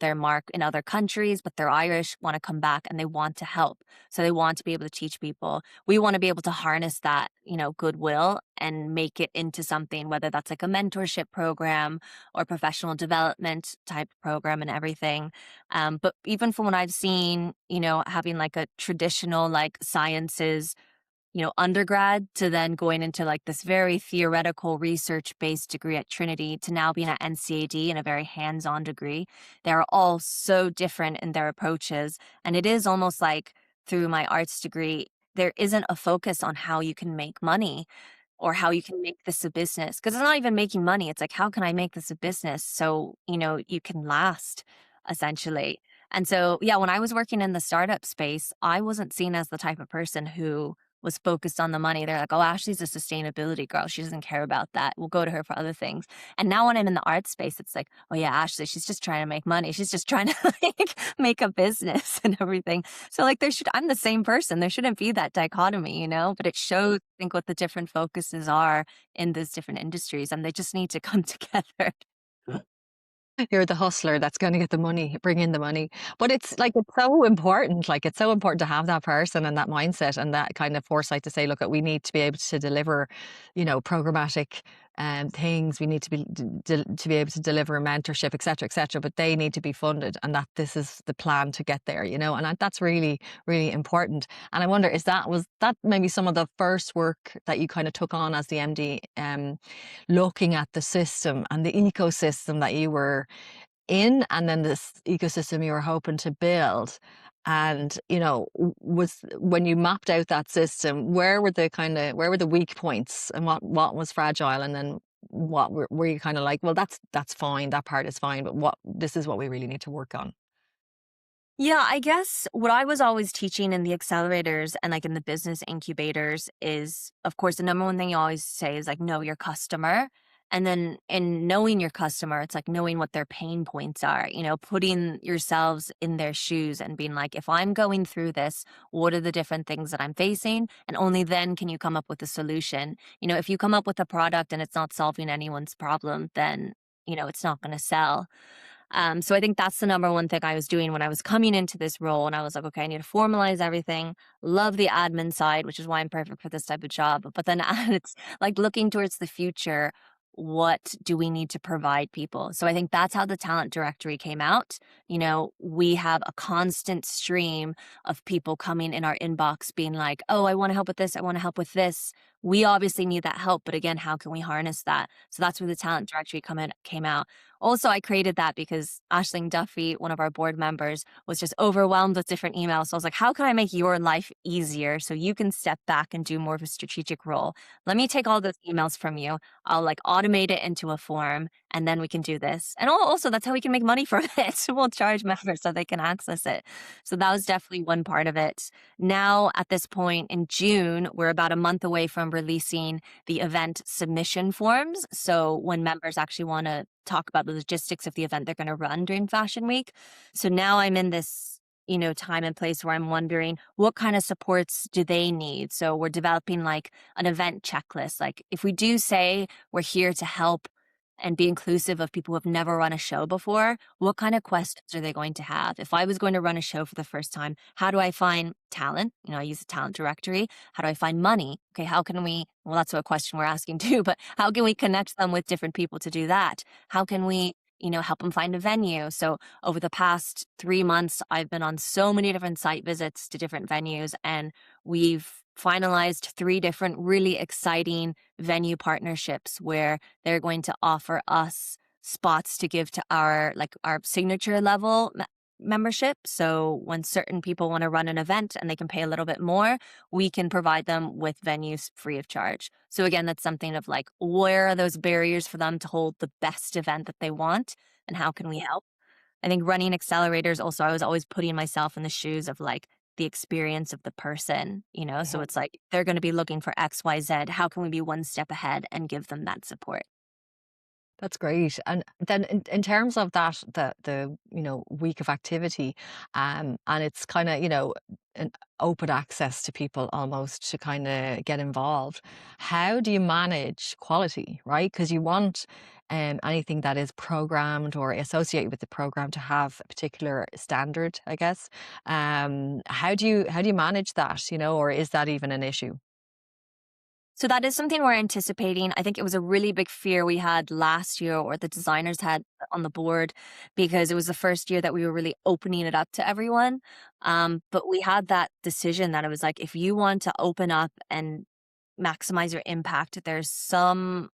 their mark in other countries, but they're Irish, want to come back and they want to help. So they want to be able to teach people. We want to be able to harness that, goodwill and make it into something, whether that's like a mentorship program or professional development type program and everything. But even from what I've seen, having like a traditional like sciences, undergrad to then going into like this very theoretical research based degree at Trinity to now being at NCAD in a very hands-on degree. They're all so different in their approaches. And it is almost like through my arts degree, there isn't a focus on how you can make money or how you can make this a business. Because it's not even making money. It's like, how can I make this a business so, you can last, essentially. And so, yeah, when I was working in the startup space, I wasn't seen as the type of person who was focused on the money. They're like, oh, Ashley's a sustainability girl. She doesn't care about that. We'll go to her for other things. And now when I'm in the art space, it's like, oh yeah, Ashley, she's just trying to make money. She's just trying to like make a business and everything. So like I'm the same person. There shouldn't be that dichotomy, you know, but it shows, I think, what the different focuses are in those different industries, and they just need to come together. You're the hustler that's going to get the money, bring in the money. But it's like, it's so important. Like, it's so important to have that person and that mindset and that kind of foresight to say, look, we need to be able to deliver, programmatic things. We need to to be able to deliver mentorship, et cetera, but they need to be funded, and that this is the plan to get there, and that's really, really important. And I wonder, was that maybe some of the first work that you kind of took on as the MD, looking at the system and the ecosystem that you were in, and then this ecosystem you were hoping to build? And was, when you mapped out that system, where were the weak points, and what was fragile, and then what were you kind of like, well, that's fine, that part is fine, but this is what we really need to work on? Yeah, I guess what I was always teaching in the accelerators and like in the business incubators is, of course, the number one thing you always say is like, know your customer. And then in knowing your customer, it's like knowing what their pain points are, putting yourselves in their shoes and being like, if I'm going through this, what are the different things that I'm facing? And only then can you come up with a solution. If you come up with a product and it's not solving anyone's problem, then, it's not going to sell. So I think that's the number one thing I was doing when I was coming into this role. And I was like, okay, I need to formalize everything. Love the admin side, which is why I'm perfect for this type of job. But then it's like looking towards the future, what do we need to provide people? So I think that's how the talent directory came out. We have a constant stream of people coming in our inbox being like, oh, I want to help with this. I want to help with this. We obviously need that help. But again, how can we harness that? So that's where the talent directory came out. Also, I created that because Aisling Duffy, one of our board members, was just overwhelmed with different emails. So I was like, how can I make your life easier so you can step back and do more of a strategic role? Let me take all those emails from you. I'll like automate it into a form, and then we can do this. And also, that's how we can make money from it. We'll charge members so they can access it. So that was definitely one part of it. Now, at this point in June, we're about a month away from releasing the event submission forms. So when members actually want to talk about the logistics of the event they're going to run during Fashion Week. So now I'm in this, time and place where I'm wondering what kind of supports do they need? So we're developing like an event checklist. Like if we do say we're here to help and be inclusive of people who have never run a show before, what kind of questions are they going to have? If I was going to run a show for the first time, how do I find talent? I use a talent directory. How do I find money? Okay, how can we, well, that's a question we're asking too, but how can we connect them with different people to do that? How can we, help them find a venue? So over the past 3 months, I've been on so many different site visits to different venues, and we've finalized 3 different really exciting venue partnerships where they're going to offer us spots to give to our signature level membership. So when certain people want to run an event and they can pay a little bit more, we can provide them with venues free of charge. So again, that's something of like, where are those barriers for them to hold the best event that they want, and how can we help? I think running accelerators also, I was always putting myself in the shoes of like the experience of the person, so it's like they're going to be looking for X, Y, Z. How can we be one step ahead and give them that support? That's great. And then in terms of that, the week of activity, and it's kind of, an open access to people almost to kind of get involved. How do you manage quality, right? Because you want anything that is programmed or associated with the program to have a particular standard, I guess. How do you manage that, or is that even an issue? So that is something we're anticipating. I think it was a really big fear we had last year, or the designers had on the board, because it was the first year that we were really opening it up to everyone. But we had that decision that it was like, if you want to open up and maximize your impact, there's some,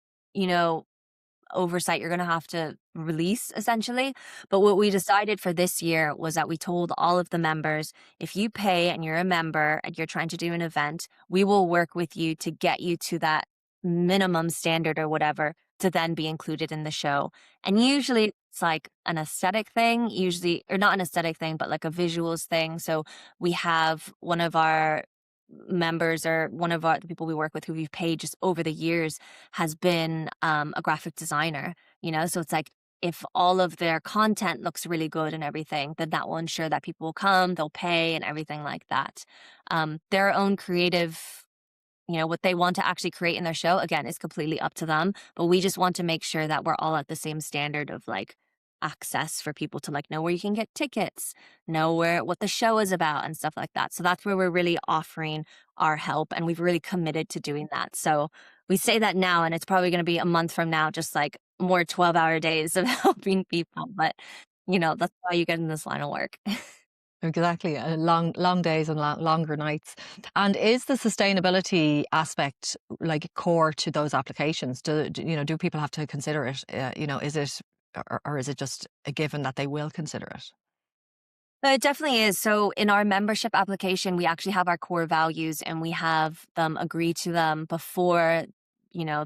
oversight you're going to have to release essentially. But what we decided for this year was that we told all of the members, if you pay and you're a member and you're trying to do an event, we will work with you to get you to that minimum standard or whatever to then be included in the show. And usually it's like an aesthetic thing, or not an aesthetic thing, but like a visuals thing. So we have one of our members or one of the people we work with who we've paid just over the years has been a graphic designer, so it's like if all of their content looks really good and everything, then that will ensure that people will come, they'll pay and everything like that. Their own creative, what they want to actually create in their show, again, is completely up to them. But we just want to make sure that we're all at the same standard of like access for people to like know where you can get tickets, know what the show is about and stuff like that. So that's where we're really offering our help, and we've really committed to doing that. So we say that now, and it's probably going to be a month from now, just like more 12-hour days of helping people. But that's why you get in this line of work. Exactly. Long days and longer nights. And is the sustainability aspect like core to those applications? Do people have to consider it? Is it, or is it just a given that they will consider it? It definitely is. So in our membership application, we actually have our core values, and we have them agree to them before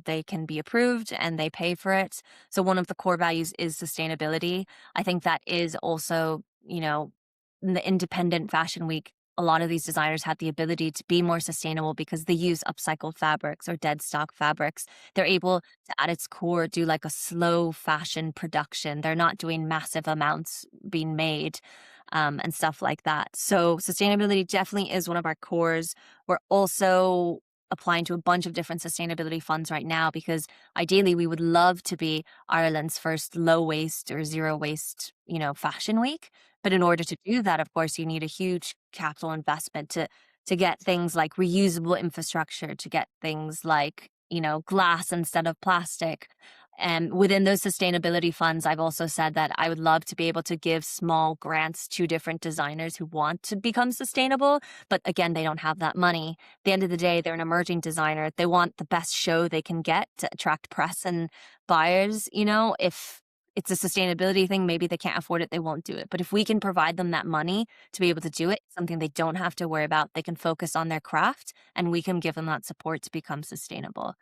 they can be approved and they pay for it. So one of the core values is sustainability. I think that is also, in the independent fashion week, a lot of these designers have the ability to be more sustainable because they use upcycled fabrics or dead stock fabrics. They're able to, at its core, do like a slow fashion production. They're not doing massive amounts being made and stuff like that. So sustainability definitely is one of our cores. We're also applying to a bunch of different sustainability funds right now because ideally we would love to be Ireland's first low waste or zero waste, fashion week. But in order to do that, of course, you need a huge capital investment to get things like reusable infrastructure, to get things like, glass instead of plastic. And within those sustainability funds, I've also said that I would love to be able to give small grants to different designers who want to become sustainable. But again, they don't have that money. At the end of the day, they're an emerging designer. They want the best show they can get to attract press and buyers. If it's a sustainability thing, maybe they can't afford it, they won't do it. But if we can provide them that money to be able to do it, something they don't have to worry about, they can focus on their craft, and we can give them that support to become sustainable.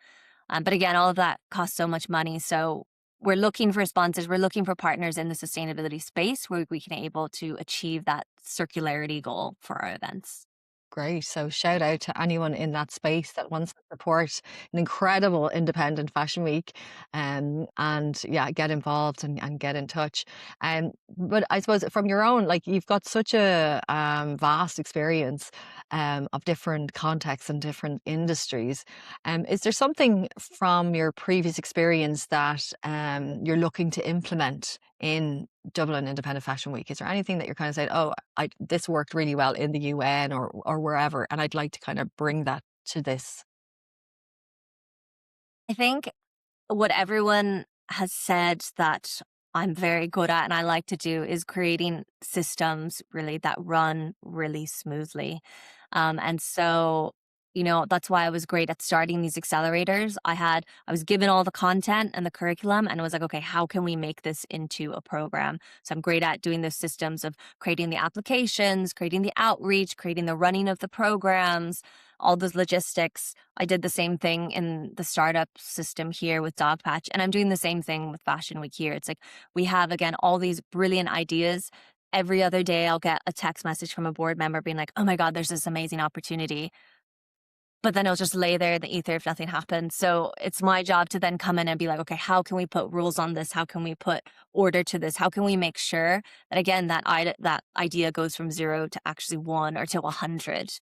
But again, all of that costs so much money. So we're looking for sponsors. We're looking for partners in the sustainability space where we can able to achieve that circularity goal for our events. Great. So shout out to anyone in that space that wants to support an incredible independent fashion week, and yeah, get involved and get in touch. But I suppose from your own, like you've got such a vast experience of different contexts and different industries. Is there something from your previous experience that you're looking to implement in Dublin Independent Fashion Week? Is there anything that you're kind of saying, oh, this worked really well in the UN or wherever, and I'd like to kind of bring that to this? I think what everyone has said that I'm very good at and I like to do is creating systems really that run really smoothly. And so, that's why I was great at starting these accelerators. I was given all the content and the curriculum, and it was like, okay, how can we make this into a program? So I'm great at doing those systems of creating the applications, creating the outreach, creating the running of the programs, all those logistics. I did the same thing in the startup system here with Dogpatch, and I'm doing the same thing with Fashion Week here. It's like we have, again, all these brilliant ideas. Every other day, I'll get a text message from a board member being like, oh my God, there's this amazing opportunity. But then it'll just lay there in the ether if nothing happens. So it's my job to then come in and be like, okay, how can we put rules on this? How can we put order to this? How can we make sure that, again, that idea goes from 0 to actually 1 or to 100,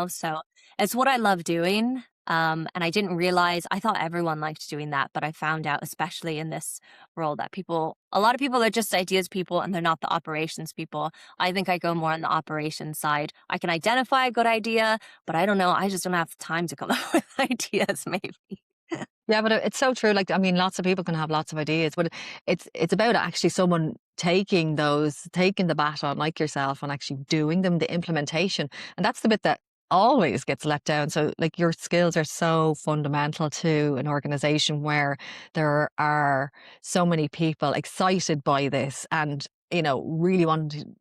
So it's what I love doing. And I didn't realize, I thought everyone liked doing that, but I found out, especially in this role, that a lot of people are just ideas people and they're not the operations people. I think I go more on the operations side. I can identify a good idea, but I don't know. I just don't have time to come up with ideas, maybe. Yeah, but it's so true. Like, I mean, lots of people can have lots of ideas, but it's about actually someone taking the baton like yourself and actually doing them, the implementation. And that's the bit that always gets let down. So like your skills are so fundamental to an organization where there are so many people excited by this and really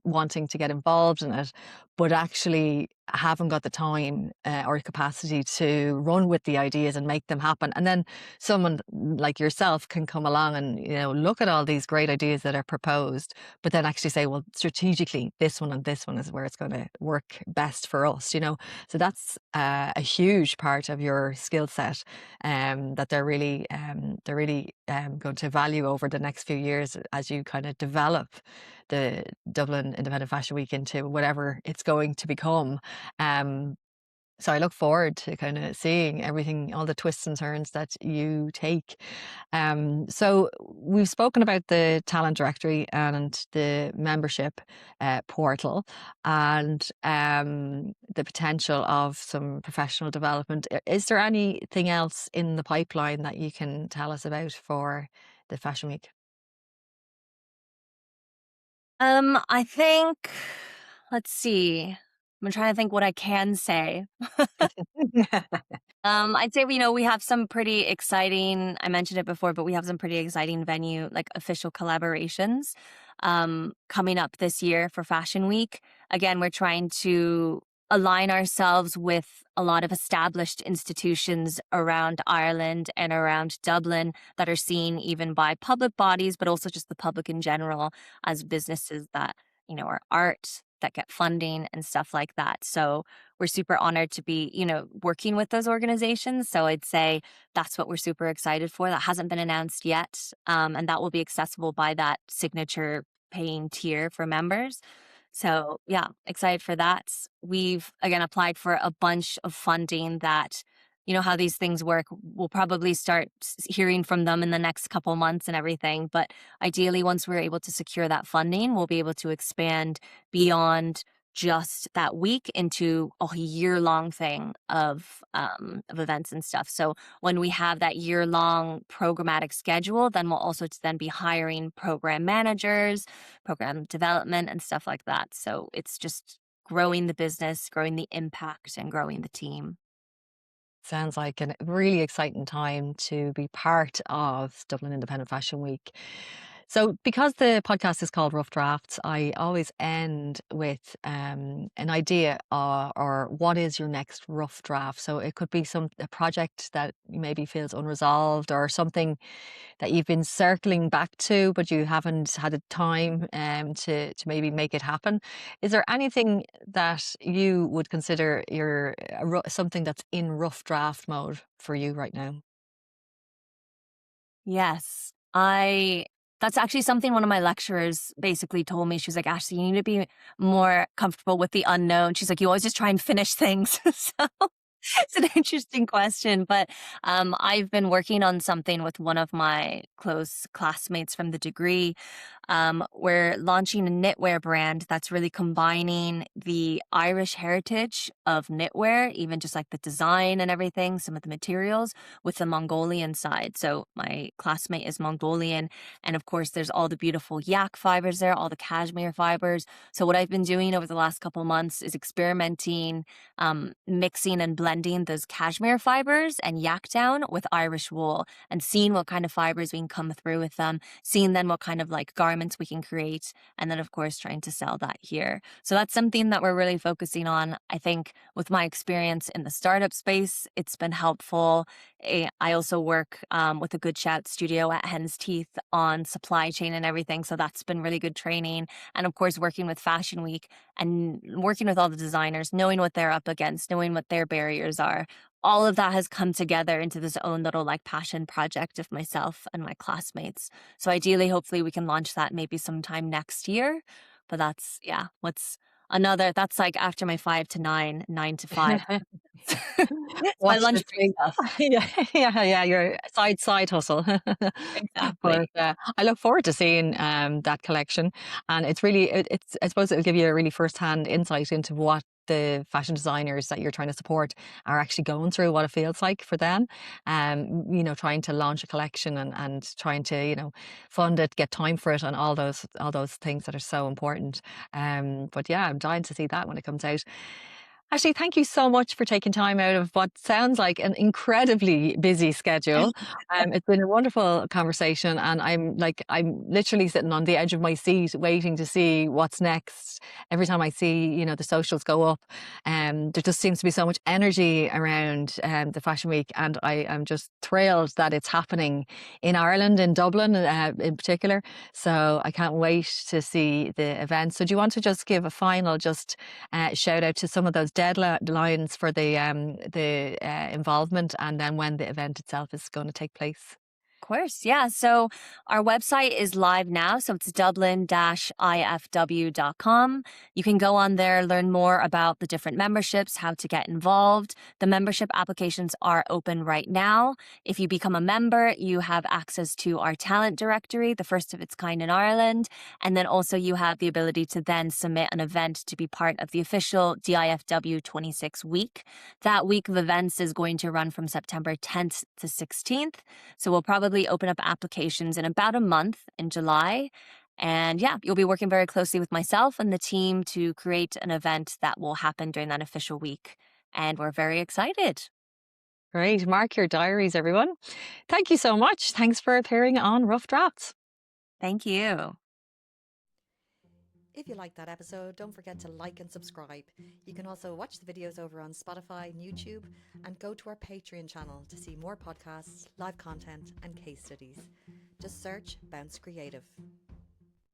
wanting to get involved in it, but actually haven't got the time or capacity to run with the ideas and make them happen. And then someone like yourself can come along and, you know, look at all these great ideas that are proposed, but then actually say, well, strategically, this one and this one is where it's going to work best for us, you know. So that's a huge part of your skill set that they're really going to value over the next few years as you kind of develop the Dublin Independent Fashion Week into whatever it's going to become. Um, so I look forward to kind of seeing everything, all the twists and turns that you take. So we've spoken about the talent directory and the membership portal and the potential of some professional development. Is there anything else in the pipeline that you can tell us about for the Fashion Week? I think, let's see. I'm trying to think what I can say. I'd say, we have some pretty exciting, I mentioned it before, but we have some pretty exciting venue, like official collaborations, coming up this year for Fashion Week. Again, we're trying to align ourselves with a lot of established institutions around Ireland and around Dublin that are seen even by public bodies, but also just the public in general as businesses that, are art, that get funding and stuff like that. So we're super honored to be, working with those organizations. So I'd say that's what we're super excited for. That hasn't been announced yet. And that will be accessible by that signature paying tier for members. So yeah, excited for that. We've again applied for a bunch of funding that, how these things work. We'll probably start hearing from them in the next couple months and everything. But ideally, once we're able to secure that funding, we'll be able to expand beyond just that week into a year-long thing of events and stuff. So when we have that year-long programmatic schedule, then we'll also then be hiring program managers, program development, and stuff like that. So it's just growing the business, growing the impact, and growing the team. Sounds like a really exciting time to be part of Dublin Independent Fashion Week. So, because the podcast is called Rough Drafts, I always end with an idea or what is your next rough draft. So, it could be a project that maybe feels unresolved or something that you've been circling back to, but you haven't had the time to maybe make it happen. Is there anything that you would consider something that's in rough draft mode for you right now? Yes. That's actually something one of my lecturers basically told me. She was like, Ashley, you need to be more comfortable with the unknown. She's like, you always just try and finish things. So it's an interesting question, but I've been working on something with one of my close classmates from the degree. We're launching a knitwear brand that's really combining the Irish heritage of knitwear, even just like the design and everything, some of the materials, with the Mongolian side. So my classmate is Mongolian, and of course there's all the beautiful yak fibers there, all the cashmere fibers. So what I've been doing over the last couple months is experimenting, mixing and blending those cashmere fibers and yak down with Irish wool and seeing what kind of fibers we can come through with them, seeing then what kind of like garments we can create, and then of course trying to sell that here. So that's something that we're really focusing on. I think with my experience in the startup space, it's been helpful. I also work with a Good Shout studio at Hen's Teeth on supply chain and everything. So that's been really good training. And of course, working with Fashion Week and working with all the designers, knowing what they're up against, knowing what their barriers are. All of that has come together into this own little like passion project of myself and my classmates. So ideally, hopefully we can launch that maybe sometime next year. But that's that's like after my 5 to 9, 9 to 5. It's my Watch lunch this break space. stuff. Yeah, your side hustle. Exactly. But I look forward to seeing that collection, and it's really it's I suppose it'll give you a really first-hand insight into what the fashion designers that you're trying to support are actually going through, what it feels like for them. Trying to launch a collection and trying to, fund it, get time for it, and all those things that are so important. But yeah, I'm dying to see that when it comes out. Ashley, thank you so much for taking time out of what sounds like an incredibly busy schedule. It's been a wonderful conversation, and I'm literally sitting on the edge of my seat waiting to see what's next. Every time I see, the socials go up, there just seems to be so much energy around the Fashion Week, and I am just thrilled that it's happening in Ireland, in Dublin in particular. So I can't wait to see the event. So do you want to just give a final shout out to some of those deadlines for the involvement, and then when the event itself is going to take place? Of course, yeah. So our website is live now. So it's dublin-ifw.com. You can go on there, learn more about the different memberships, how to get involved. The membership applications are open right now. If you become a member, you have access to our talent directory, the first of its kind in Ireland. And then also you have the ability to then submit an event to be part of the official DIFW 26 week. That week of events is going to run from September 10th to 16th. So we'll probably open up applications in about a month in July. And yeah, you'll be working very closely with myself and the team to create an event that will happen during that official week. And we're very excited. Great. Mark your diaries, everyone. Thank you so much. Thanks for appearing on Rough Drafts. Thank you. If you liked that episode, don't forget to like and subscribe. You can also watch the videos over on Spotify and YouTube, and go to our Patreon channel to see more podcasts, live content, and case studies. Just search Bounce Creative.